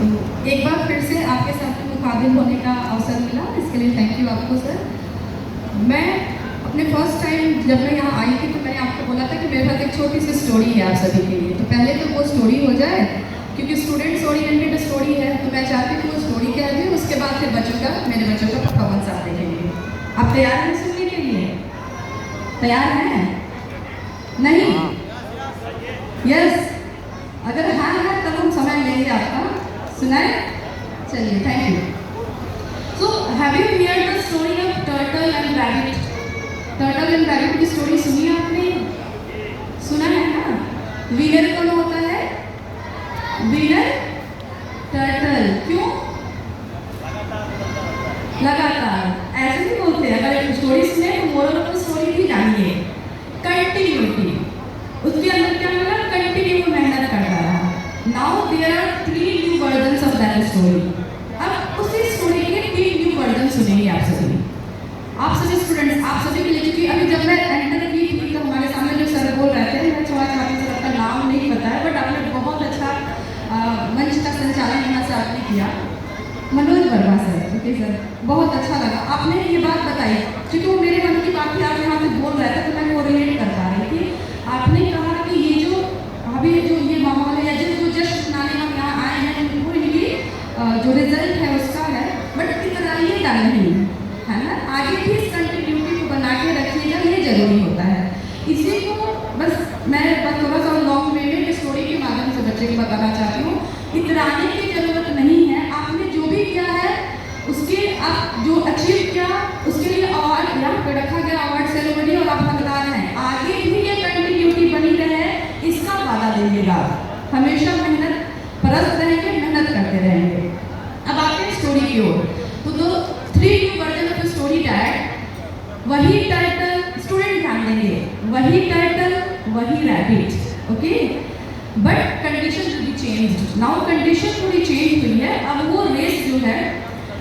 तो एक बार फिर से आपके साथ मुखातिब होने का अवसर मिला, इसके लिए थैंक यू आपको सर। मैं अपने फर्स्ट टाइम जब मैं यहाँ आई थी तो मैंने आपको बोला था कि मेरे पास एक छोटी सी स्टोरी है आप सभी के लिए। तो पहले तो वो स्टोरी हो जाए, क्योंकि स्टूडेंट्स ओरिएंटेड स्टोरी है, तो मैं चाहती हूँ वो स्टोरी कह दूँ, उसके बाद फिर मेरे बच्चों का परफॉर्मेंस आप देखेंगे। आप तैयार हैं सुनने के लिए? तैयार हैं? नहीं? यस? अगर हाँ है तब हम समय लेंगे आपका। सुनाए? चलिए, thank you. So have you heard the story of turtle and rabbit? Turtle and rabbit की स्टोरी सुनी आपने? सुना है ना? विनर कौन होता है? Winner turtle. क्यों? लगातार। ऐसे नहीं बोलते, अगर एक स्टोरी सुने तो मोरल ऑफ द स्टोरी भी जानिए। कंटिन्यूटी, उसके अंदर क्या मिला? कंटिन्यू मेहनत करता रहा। Now there are 3 new versions of that story. अब उसी स्टोरी के 3 न्यू वर्जन सुनेंगे आप सभी स्टूडेंट्स, आप सभी के लिए। क्योंकि अभी जब मैं एंटर की थी तो हमारे सामने जो सर बोल रहे थे, मैं थोड़ा सा आपका नाम नहीं पता है, बट आपने बहुत अच्छा मंच का संचालन यहाँ से आपने किया। Manoj Verma sir, okay sir, बहुत अच्छा लगा आपने ये बात बताई, क्योंकि वो मेरे मन की बात थी। आप यहाँ पे बोल रहे थे तो मैं वो रिलेट कर पा रही थी। आपने कहा कि ये जो अभी जो ये माहौल है या जो जश्न मनाने हम यहाँ आए हैं, वो इनकी जो रिजल्ट है उसका है, बट इतराइएगा नहीं, है ना? आगे भी इस कंटिन्यूटी को बना के रखिएगा, ये जरूरी होता है। इसी को बस मैं थोड़ा सा लॉन्ग वे में स्टोरी के माध्यम से बच्चे को बताना चाहती हूँ। इतराने की जरूरत नहीं है। आपने जो भी किया है उसके आप जो अचीव किया उसके लिए अवार्ड यहाँ पे रखा गया, अवार्ड सेरेमनी, और आप हकदार हैं। आगे भी ये कंटिन्यूटी बनी रहे, इसका वादा दीजिएगा। हमेशा मेहनत परस्त रहेंगे, मेहनत करते रहेंगे। अब आते हैं स्टोरी की ओर। तो 3 new version of story that, वही टाइटल, स्टूडेंट ध्यान देंगे, वही टाइटल वही rabbit, okay, but condition to be change. Now condition थोड़ी चेंज हुई है। अब वो रेस जो है,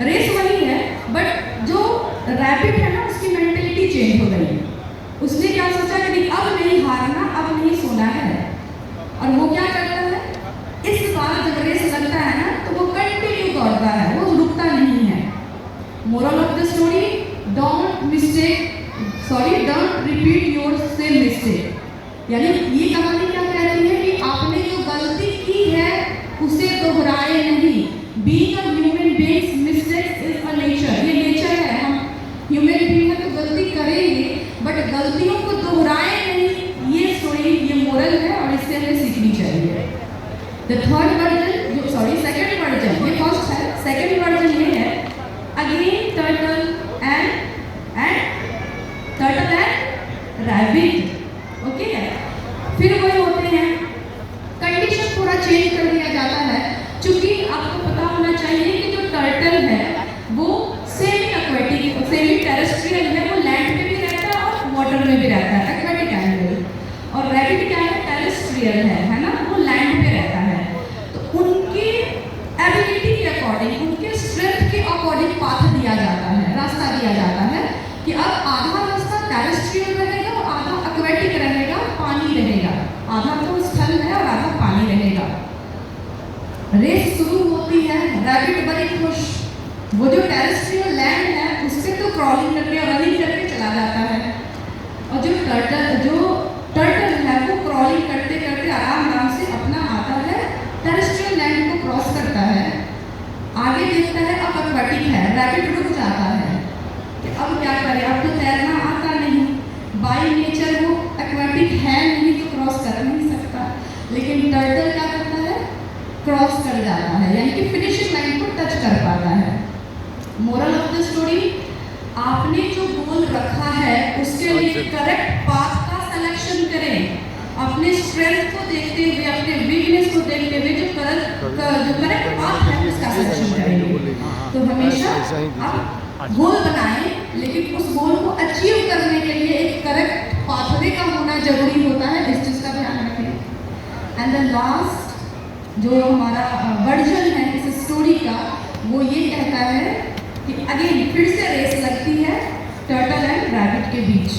रेस वही है, बट जो रैबिट है ना उसकी मेंटेलिटी चेंज हो गई। उसने क्या सोचा कि अब नहीं हारना, अब नहीं सोना है, और वो क्या करता है, इस बार जब रेस लगता है ना तो वो कंटिन्यू दौड़ता है, वो रुकता नहीं है। Moral of the story, don't repeat your same mistake. यानी ये कहानी क्या कहती है कि आपने जो गलती की है उसे दोहराए नहीं। Being a human beings, mistakes is a nature, ये नेचर है। हम ह्यूमन बीइंग है तो गलती करेंगे, बट गलतियों को दोहराए नहीं। ये स्टोरी, ये मोरल है और इससे हमें सीखनी चाहिए। The third version, second version, ये फर्स्ट है, सेकंड वर्जन ये है, again turtle and rabbit, okay. फिर वही होते हैं, कंडीशन थोड़ा चेंज कर दिया जाता है। क्योंकि आपको पता होना चाहिए कि जो टर्टल है वो सेमी एक्वेटिक, सेमी टेरेस्ट्रियल है, वो लैंड पे भी रहता है और वाटर में भी रहता है, एक्वेटिक एनिमल। और रैबिट क्या है? टेरेस्ट्रियल है ना, वो लैंड पे रहता है। तो उनकी एबिलिटी के अकॉर्डिंग, उनके स्ट्रेंथ के अकॉर्डिंग पाथ दिया जाता है, रास्ता दिया जाता है कि अब आधा रास्ता टेरेस्ट्रियल रहेगा और आधा एक्वेटिक रहेगा, पानी रहेगा। आधा तो स्थल है और आधा पानी रहेगा। रेस शुरू होती है, रैबिट बड़ी खुश, वो जो टेरेस्ट्रियल लैंड है उस पे तो क्रॉलिंग करके और रनिंग करके चला जाता है, और जो टर्टल है वो क्रॉलिंग करते करते आराम से अपना आता है, टेरेस्ट्रियल लैंड को क्रॉस करता है। आगे देखता है अब एक्वेटिक है, रैबिट रुक जाता है कि अब क्या करें, अब तो तैरना आता नहीं, बाय नेचर वो एक्वेटिक है नहीं तो क्रॉस कर नहीं सकता। लेकिन टर्टल क्या करता है? क्रॉस कर जाता है, यानी कि फिनिशिंग लाइन को टच कर पाता है। मोरल ऑफ द स्टोरी, आपने जो गोल रखा है उसके लिए करेक्ट पाथ का सिलेक्शन करें। अपने स्ट्रेंथ को देखते हुए, अपने वीकनेस को देखते हुए जो करेक्ट पाथ है उसका सिलेक्शन करेंगे। तो हमेशा आप गोल बनाएं, लेकिन उस गोल को अचीव करने के लिए एक करेक्ट पाथवे का होना जरूरी होता है, इस चीज़ का ध्यान रखें। एंड द लास्ट जो हमारा वर्जन है इस स्टोरी का, वो ये कहता है कि अगेन फिर से रेस लगती है टर्टल एंड रैबिट के बीच।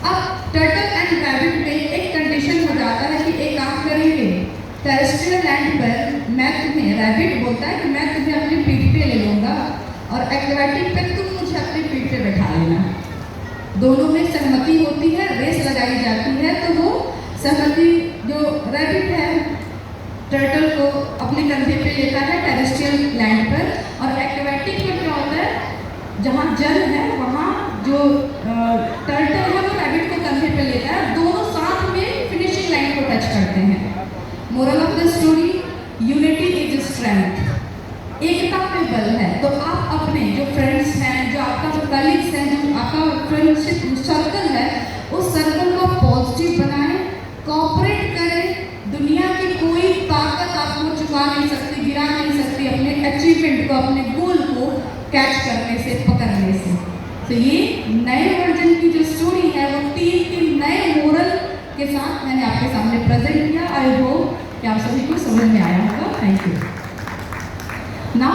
अब टर्टल एंड रैबिट में एक कंडीशन हो जाता है कि एक काम करेंगे, टेरेस्ट्रियल लैंड पर मैं तुम्हें रैबिट बोलता है कि मैं तुम्हें अपनी पीठ पे ले लूँगा और एक्रोबैटिक पे तुम मुझे अपनी पीठ पे बैठा लेना। दोनों में सहमति होती है, रेस लगाई जाती है, तो वो सहमति जो रैबिट है टर्टल को अपने कंधे पे लेता है टेरेस्ट्रियल लैंड पर, और एक्रोबैटिक में क्या होता है, जहाँ जल है वहाँ जो टर्टल है वो रैबिट को कंधे पे लेता है, दोनों साथ में फिनिशिंग लाइन को टच करते हैं। Moral of the story, unity is strength, एकता में बल है। तो आप अपने जो फ्रेंड्स हैं, जो आपका जो कलीग्स हैं, जो आपका फ्रेंडशिप सर्कल है, उस सर्कल को पॉजिटिव बनाएं, कोऑपरेट करें। दुनिया की कोई ताकत आपको चुका नहीं सकती, गिरा नहीं सकती अपने अचीवमेंट को, अपने गोल को कैच करने से, पकड़ने से। तो ये नए वर्जन की जो स्टोरी है वो 3 नए मोरल के साथ मैंने आपके सामने प्रेजेंट किया। आई होप कि आप सभी को समझ में आया होगा। Thank you. नाउ